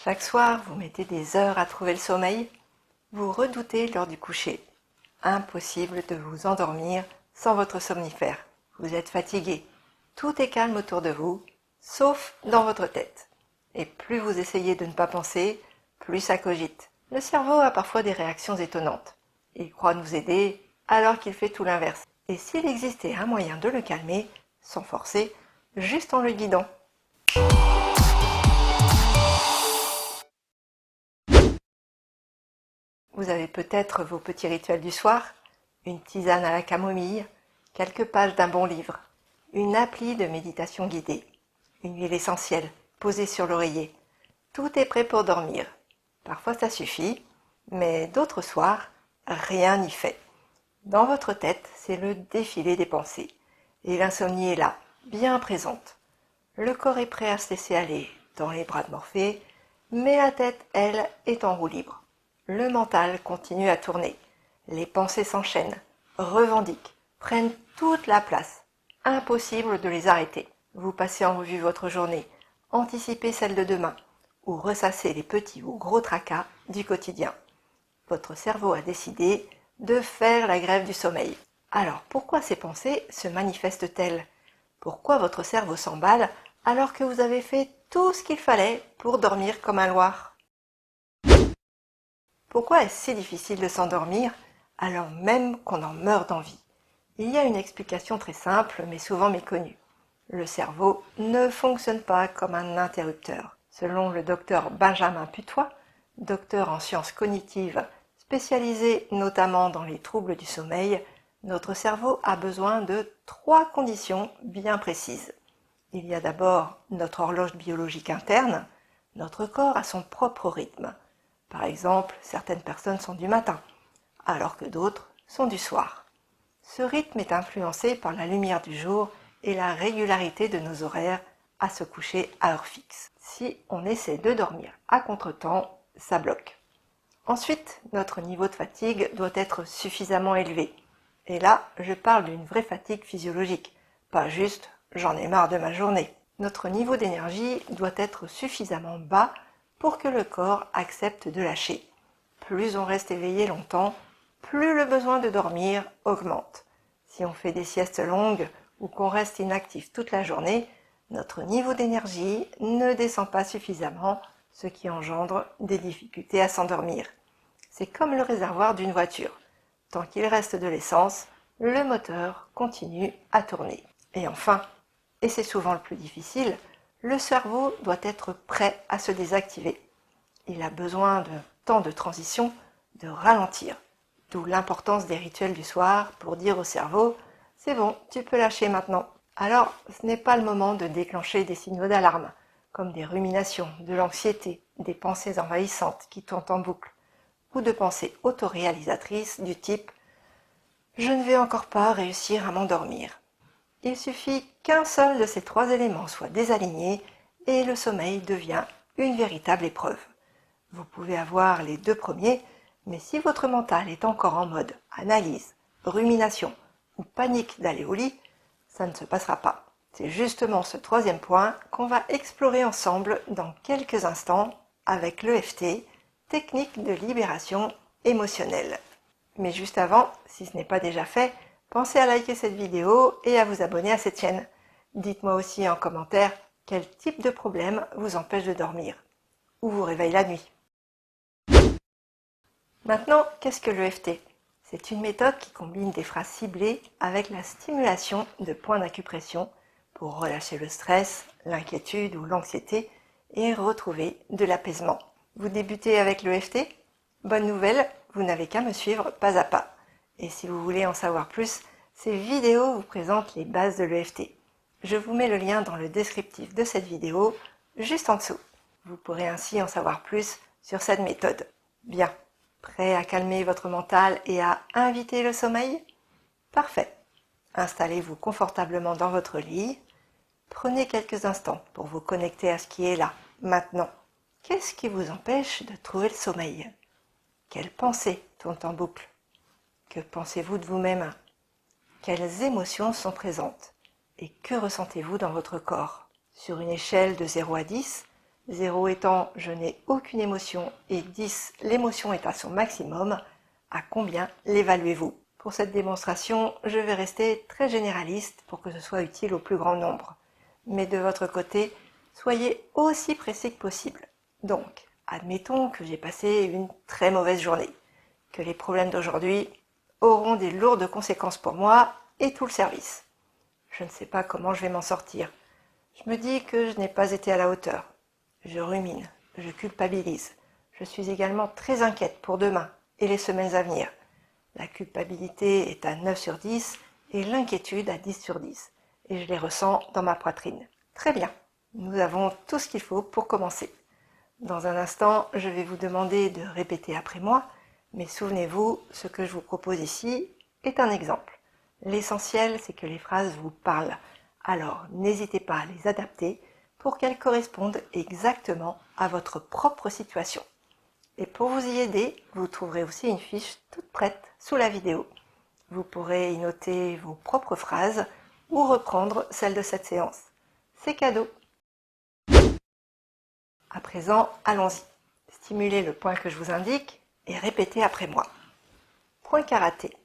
Chaque soir, vous mettez des heures à trouver le sommeil. Vous redoutez l'heure du coucher. Impossible de vous endormir sans votre somnifère. Vous êtes fatigué. Tout est calme autour de vous, sauf dans votre tête. Et plus vous essayez de ne pas penser, plus ça cogite. Le cerveau a parfois des réactions étonnantes. Il croit nous aider alors qu'il fait tout l'inverse. Et s'il existait un moyen de le calmer, sans forcer, juste en le guidant. Vous avez peut-être vos petits rituels du soir, une tisane à la camomille, quelques pages d'un bon livre, une appli de méditation guidée, une huile essentielle posée sur l'oreiller. Tout est prêt pour dormir. Parfois ça suffit, mais d'autres soirs, rien n'y fait. Dans votre tête, c'est le défilé des pensées. Et l'insomnie est là, bien présente. Le corps est prêt à se laisser aller dans les bras de Morphée, mais la tête, elle, est en roue libre. Le mental continue à tourner. Les pensées s'enchaînent, revendiquent, prennent toute la place. Impossible de les arrêter. Vous passez en revue votre journée, anticipez celle de demain, ou ressassez les petits ou gros tracas du quotidien. Votre cerveau a décidé de faire la grève du sommeil. Alors pourquoi ces pensées se manifestent-elles? Pourquoi votre cerveau s'emballe alors que vous avez fait tout ce qu'il fallait pour dormir comme un loir? Pourquoi est-ce si difficile de s'endormir alors même qu'on en meurt d'envie? Il y a une explication très simple mais souvent méconnue. Le cerveau ne fonctionne pas comme un interrupteur. Selon le docteur Benjamin Putois, docteur en sciences cognitives spécialisé notamment dans les troubles du sommeil, notre cerveau a besoin de 3 conditions bien précises. Il y a d'abord notre horloge biologique interne. Notre corps a son propre rythme. Par exemple, certaines personnes sont du matin, alors que d'autres sont du soir. Ce rythme est influencé par la lumière du jour et la régularité de nos horaires à se coucher à heure fixe. Si on essaie de dormir à contretemps, ça bloque. Ensuite, notre niveau de fatigue doit être suffisamment élevé. Et là, je parle d'une vraie fatigue physiologique, pas juste « j'en ai marre de ma journée ». Notre niveau d'énergie doit être suffisamment bas pour que le corps accepte de lâcher. Plus on reste éveillé longtemps, plus le besoin de dormir augmente. Si on fait des siestes longues ou qu'on reste inactif toute la journée, notre niveau d'énergie ne descend pas suffisamment, ce qui engendre des difficultés à s'endormir. C'est comme le réservoir d'une voiture. Tant qu'il reste de l'essence, le moteur continue à tourner. Et enfin, et c'est souvent le plus difficile, le cerveau doit être prêt à se désactiver. Il a besoin de temps de transition, de ralentir. D'où l'importance des rituels du soir pour dire au cerveau « c'est bon, tu peux lâcher maintenant ». Alors, ce n'est pas le moment de déclencher des signaux d'alarme, comme des ruminations, de l'anxiété, des pensées envahissantes qui tournent en boucle, ou de pensées autoréalisatrices du type « je ne vais encore pas réussir à m'endormir ». Il suffit qu'un seul de ces 3 éléments soit désaligné et le sommeil devient une véritable épreuve. Vous pouvez avoir les 2 premiers, mais si votre mental est encore en mode analyse, rumination ou panique d'aller au lit, ça ne se passera pas. C'est justement ce 3e point qu'on va explorer ensemble dans quelques instants avec l'EFT, technique de libération émotionnelle. Mais juste avant, si ce n'est pas déjà fait, pensez à liker cette vidéo et à vous abonner à cette chaîne. Dites-moi aussi en commentaire quel type de problème vous empêche de dormir ou vous réveille la nuit. Maintenant, qu'est-ce que l'EFT? C'est une méthode qui combine des phrases ciblées avec la stimulation de points d'acupression pour relâcher le stress, l'inquiétude ou l'anxiété et retrouver de l'apaisement. Vous débutez avec l'EFT? Bonne nouvelle, vous n'avez qu'à me suivre pas à pas. Et si vous voulez en savoir plus, ces vidéos vous présentent les bases de l'EFT. Je vous mets le lien dans le descriptif de cette vidéo, juste en dessous. Vous pourrez ainsi en savoir plus sur cette méthode. Bien, prêt à calmer votre mental et à inviter le sommeil? Parfait. Installez-vous confortablement dans votre lit. Prenez quelques instants pour vous connecter à ce qui est là, maintenant. Qu'est-ce qui vous empêche de trouver le sommeil? Quelles pensées tournent en boucle? Que pensez-vous de vous-même? Quelles émotions sont présentes? Et que ressentez-vous dans votre corps? Sur une échelle de 0 à 10, 0 étant je n'ai aucune émotion et 10 l'émotion est à son maximum, à combien l'évaluez-vous? Pour cette démonstration, je vais rester très généraliste pour que ce soit utile au plus grand nombre. Mais de votre côté, soyez aussi précis que possible. Donc, admettons que j'ai passé une très mauvaise journée, que les problèmes d'aujourd'hui auront des lourdes conséquences pour moi et tout le service. Je ne sais pas comment je vais m'en sortir. Je me dis que je n'ai pas été à la hauteur. Je rumine, je culpabilise. Je suis également très inquiète pour demain et les semaines à venir. La culpabilité est à 9 sur 10 et l'inquiétude à 10 sur 10. Et je les ressens dans ma poitrine. Très bien, nous avons tout ce qu'il faut pour commencer. Dans un instant, je vais vous demander de répéter après moi, mais souvenez-vous, ce que je vous propose ici est un exemple. L'essentiel, c'est que les phrases vous parlent. Alors, n'hésitez pas à les adapter pour qu'elles correspondent exactement à votre propre situation. Et pour vous y aider, vous trouverez aussi une fiche toute prête sous la vidéo. Vous pourrez y noter vos propres phrases ou reprendre celles de cette séance. C'est cadeau. À présent, allons-y. Stimulez le point que je vous indique et répétez après moi. Point karaté.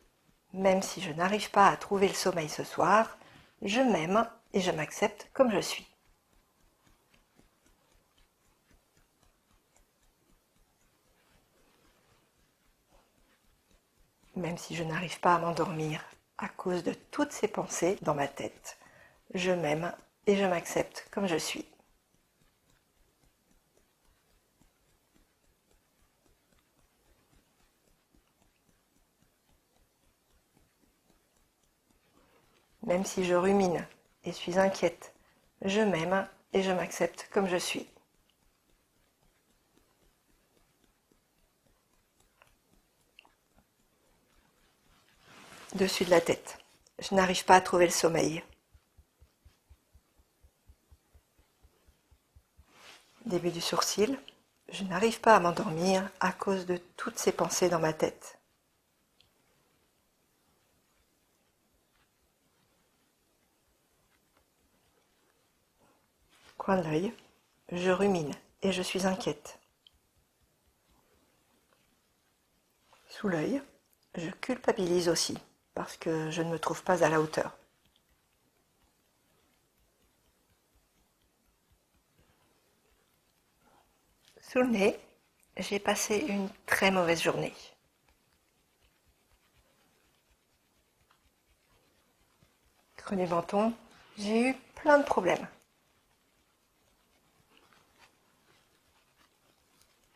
Même si je n'arrive pas à trouver le sommeil ce soir, je m'aime et je m'accepte comme je suis. Même si je n'arrive pas à m'endormir à cause de toutes ces pensées dans ma tête, je m'aime et je m'accepte comme je suis. Même si je rumine et suis inquiète, je m'aime et je m'accepte comme je suis. Dessus de la tête. Je n'arrive pas à trouver le sommeil. Début du sourcil. Je n'arrive pas à m'endormir à cause de toutes ces pensées dans ma tête. Coin de l'œil. Je rumine et je suis inquiète. Sous l'œil. Je culpabilise aussi parce que je ne me trouve pas à la hauteur. Sous le nez, j'ai passé une très mauvaise journée. Creux du menton, j'ai eu plein de problèmes.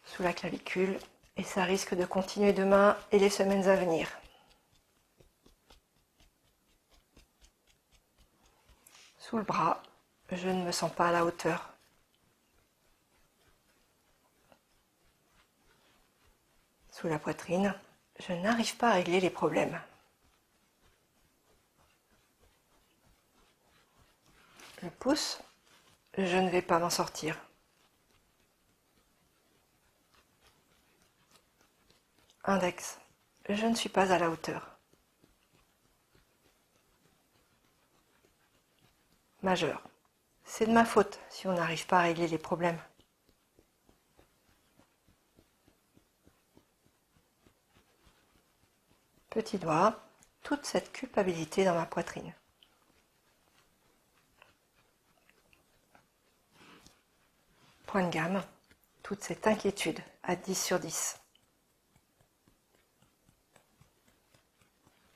Sous la clavicule, et ça risque de continuer demain et les semaines à venir. Sous le bras, je ne me sens pas à la hauteur. Sous la poitrine, je n'arrive pas à régler les problèmes. Le pouce, je ne vais pas m'en sortir. Index, je ne suis pas à la hauteur. Majeur, c'est de ma faute si on n'arrive pas à régler les problèmes. Petit doigt, toute cette culpabilité dans ma poitrine. Point de gamme, toute cette inquiétude à 10 sur 10.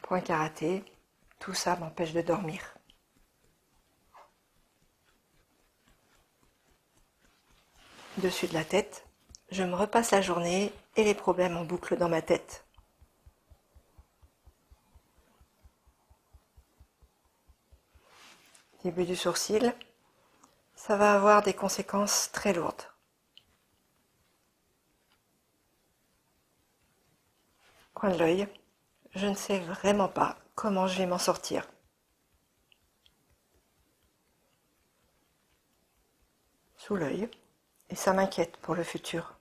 Point karaté, tout ça m'empêche de dormir. Dessus de la tête, je me repasse la journée et les problèmes en boucle dans ma tête. Début du sourcil, ça va avoir des conséquences très lourdes. Coin de l'œil, je ne sais vraiment pas comment je vais m'en sortir. Sous l'œil, et ça m'inquiète pour le futur.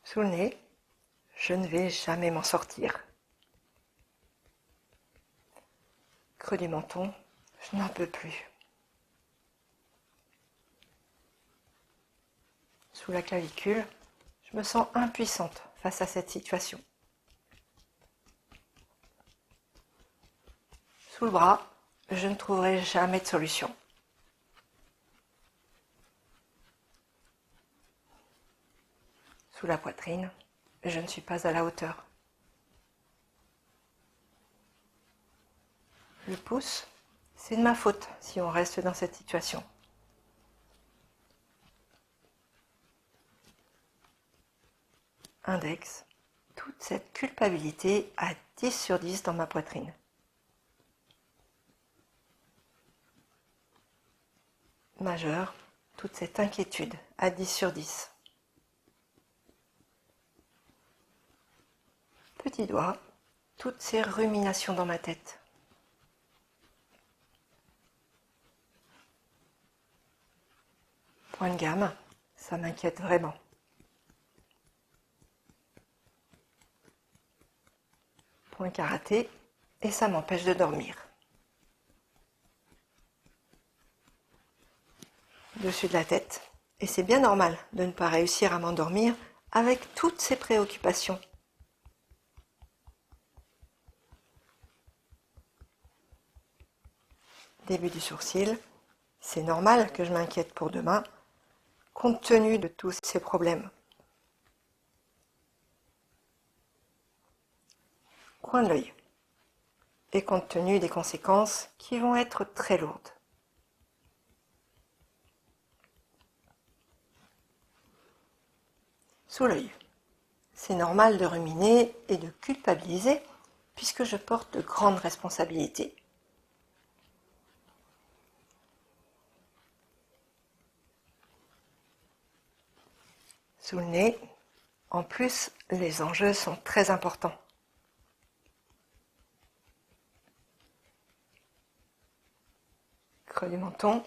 Sous le nez, je ne vais jamais m'en sortir. Creux du menton, je n'en peux plus. Sous la clavicule, je me sens impuissante face à cette situation. Sous le bras, je ne trouverai jamais de solution. Sous la poitrine, je ne suis pas à la hauteur. Le pouce, c'est de ma faute si on reste dans cette situation. Index, toute cette culpabilité à 10 sur 10 dans ma poitrine. Majeur, toute cette inquiétude à 10 sur 10. Petit doigt, toutes ces ruminations dans ma tête. Point de gamme, ça m'inquiète vraiment. Point karaté, et ça m'empêche de dormir. Dessus de la tête, et c'est bien normal de ne pas réussir à m'endormir avec toutes ces préoccupations. Début du sourcil, c'est normal que je m'inquiète pour demain, compte tenu de tous ces problèmes. Coin de l'œil, et compte tenu des conséquences qui vont être très lourdes. Sous l'œil, c'est normal de ruminer et de culpabiliser puisque je porte de grandes responsabilités. Sous le nez, en plus, les enjeux sont très importants. Creux du menton,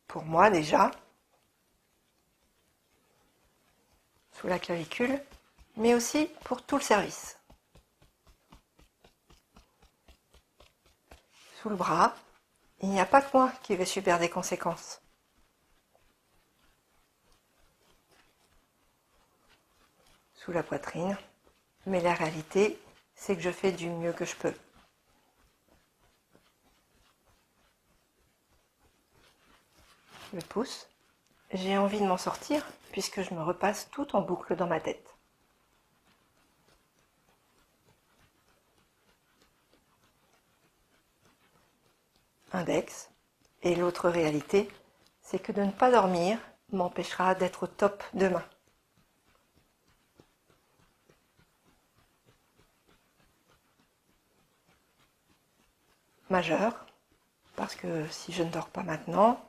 pour moi déjà. Sous la clavicule, mais aussi pour tout le service. Sous le bras, il n'y a pas que moi qui vais subir des conséquences. Sous la poitrine, mais la réalité, c'est que je fais du mieux que je peux. Le pouce, j'ai envie de m'en sortir puisque je me repasse tout en boucle dans ma tête. Index, et l'autre réalité, c'est que de ne pas dormir m'empêchera d'être au top demain. Majeur, parce que si je ne dors pas maintenant,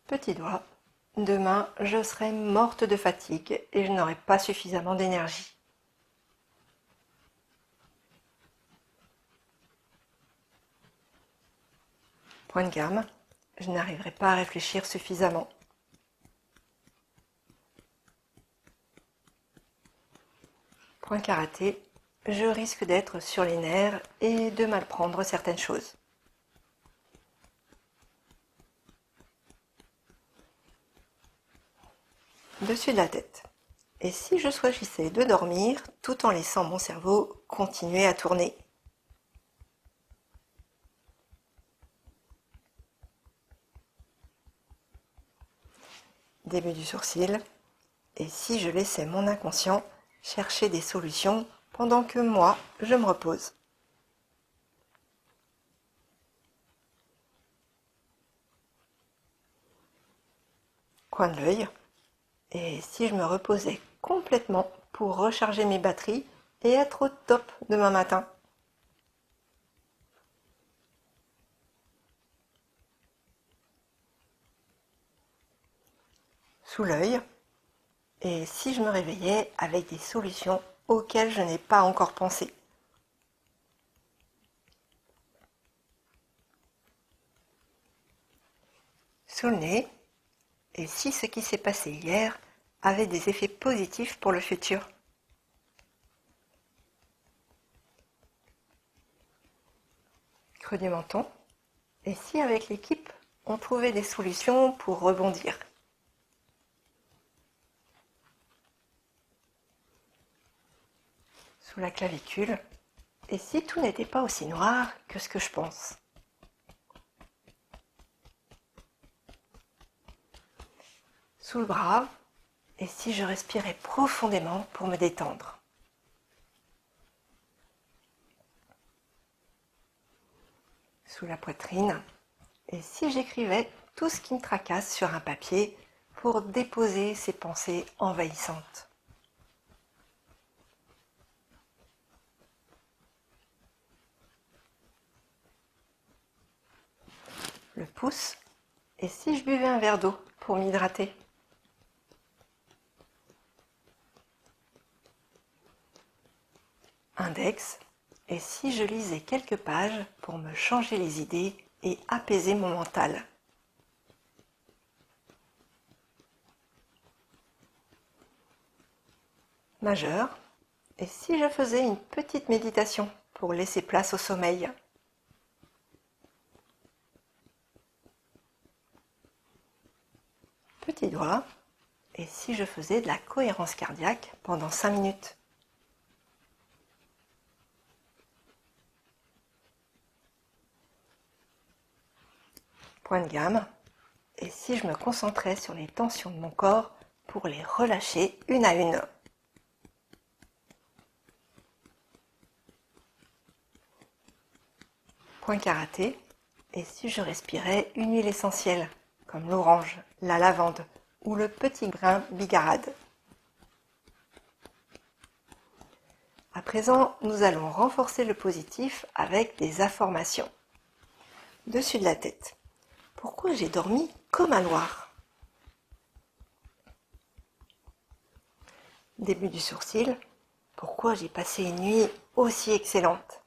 petit doigt, demain je serai morte de fatigue et je n'aurai pas suffisamment d'énergie. Point de gamme, je n'arriverai pas à réfléchir suffisamment. Point karaté, je risque d'être sur les nerfs et de mal prendre certaines choses. Dessus de la tête. Et si je choisissais de dormir tout en laissant mon cerveau continuer à tourner? Début du sourcil. Et si je laissais mon inconscient chercher des solutions pendant que moi, je me repose? Coin de l'œil. Et si je me reposais complètement pour recharger mes batteries et être au top demain matin? Sous l'œil. Et si je me réveillais avec des solutions auxquelles je n'ai pas encore pensé? Sous le nez. Et si ce qui s'est passé hier avait des effets positifs pour le futur? Creux du menton. Et si avec l'équipe, on trouvait des solutions pour rebondir? Sous la clavicule. Et si tout n'était pas aussi noir que ce que je pense? Sous le bras. Et si je respirais profondément pour me détendre? Sous la poitrine. Et si j'écrivais tout ce qui me tracasse sur un papier pour déposer ces pensées envahissantes? Le pouce. Et si je buvais un verre d'eau pour m'hydrater? Index. Et si je lisais quelques pages pour me changer les idées et apaiser mon mental? Majeur. Et si je faisais une petite méditation pour laisser place au sommeil? Petit doigt. Et si je faisais de la cohérence cardiaque pendant 5 minutes? Point de gamme. Et si je me concentrais sur les tensions de mon corps pour les relâcher une à une? Point karaté. Et si je respirais une huile essentielle, comme l'orange, la lavande ou le petit grain bigarade? À présent, nous allons renforcer le positif avec des affirmations. Dessus de la tête. Pourquoi j'ai dormi comme un loir? Début du sourcil. Pourquoi j'ai passé une nuit aussi excellente?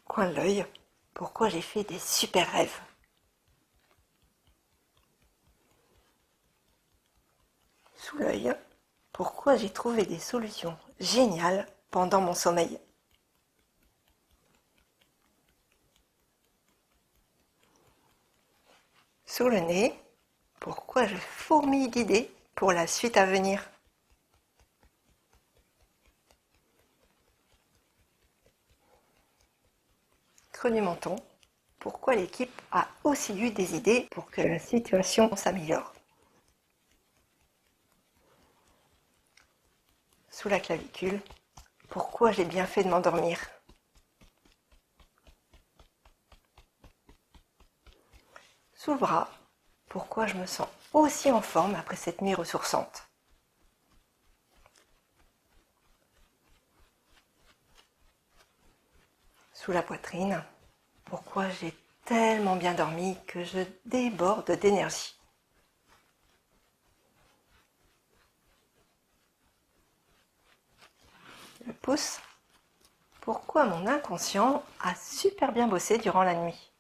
Coin de l'œil. Pourquoi j'ai fait des super rêves? Sous l'œil. Pourquoi j'ai trouvé des solutions géniales pendant mon sommeil? Sous le nez. Pourquoi je fourmille d'idées pour la suite à venir? Creux du menton. Pourquoi l'équipe a aussi eu des idées pour que la situation s'améliore? Sous la clavicule. Pourquoi j'ai bien fait de m'endormir? Sous le bras. Pourquoi je me sens aussi en forme après cette nuit ressourçante? Sous la poitrine. Pourquoi j'ai tellement bien dormi que je déborde d'énergie? Le pouce. Pourquoi mon inconscient a super bien bossé durant la nuit?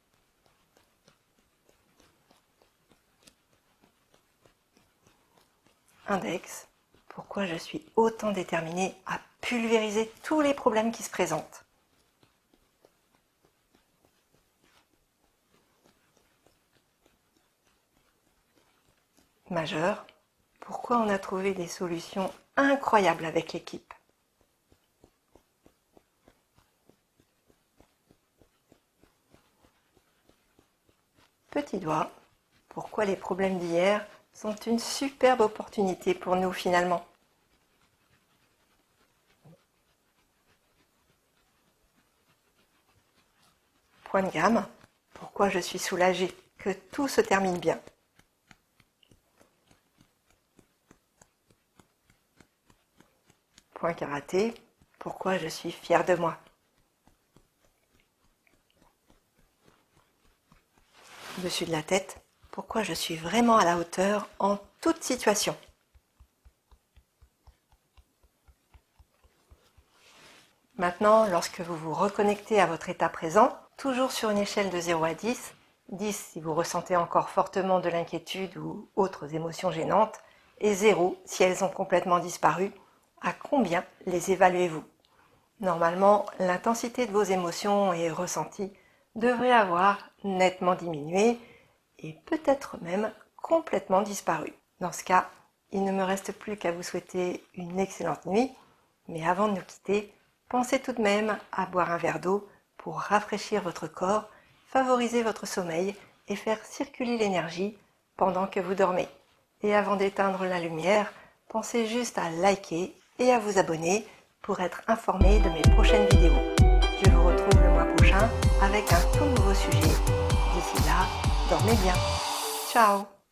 Index. Pourquoi je suis autant déterminée à pulvériser tous les problèmes qui se présentent? Majeur. Pourquoi on a trouvé des solutions incroyables avec l'équipe? Petit doigt. Pourquoi les problèmes d'hier sont une superbe opportunité pour nous finalement? Point de gamme. Pourquoi je suis soulagée que tout se termine bien? Point karaté. Pourquoi je suis fière de moi? Dessus de la tête. Pourquoi je suis vraiment à la hauteur en toute situation? Maintenant, lorsque vous vous reconnectez à votre état présent, toujours sur une échelle de 0 à 10, 10 si vous ressentez encore fortement de l'inquiétude ou autres émotions gênantes, et 0 si elles ont complètement disparu, à combien les évaluez-vous? Normalement, l'intensité de vos émotions et ressentis devrait avoir nettement diminué et peut-être même complètement disparu. Dans ce cas, il ne me reste plus qu'à vous souhaiter une excellente nuit, mais avant de nous quitter, pensez tout de même à boire un verre d'eau pour rafraîchir votre corps, favoriser votre sommeil et faire circuler l'énergie pendant que vous dormez. Et avant d'éteindre la lumière, pensez juste à liker et à vous abonner pour être informé de mes prochaines vidéos. Je vous retrouve le mois prochain avec un tout nouveau sujet. D'ici là, dormez bien. Ciao!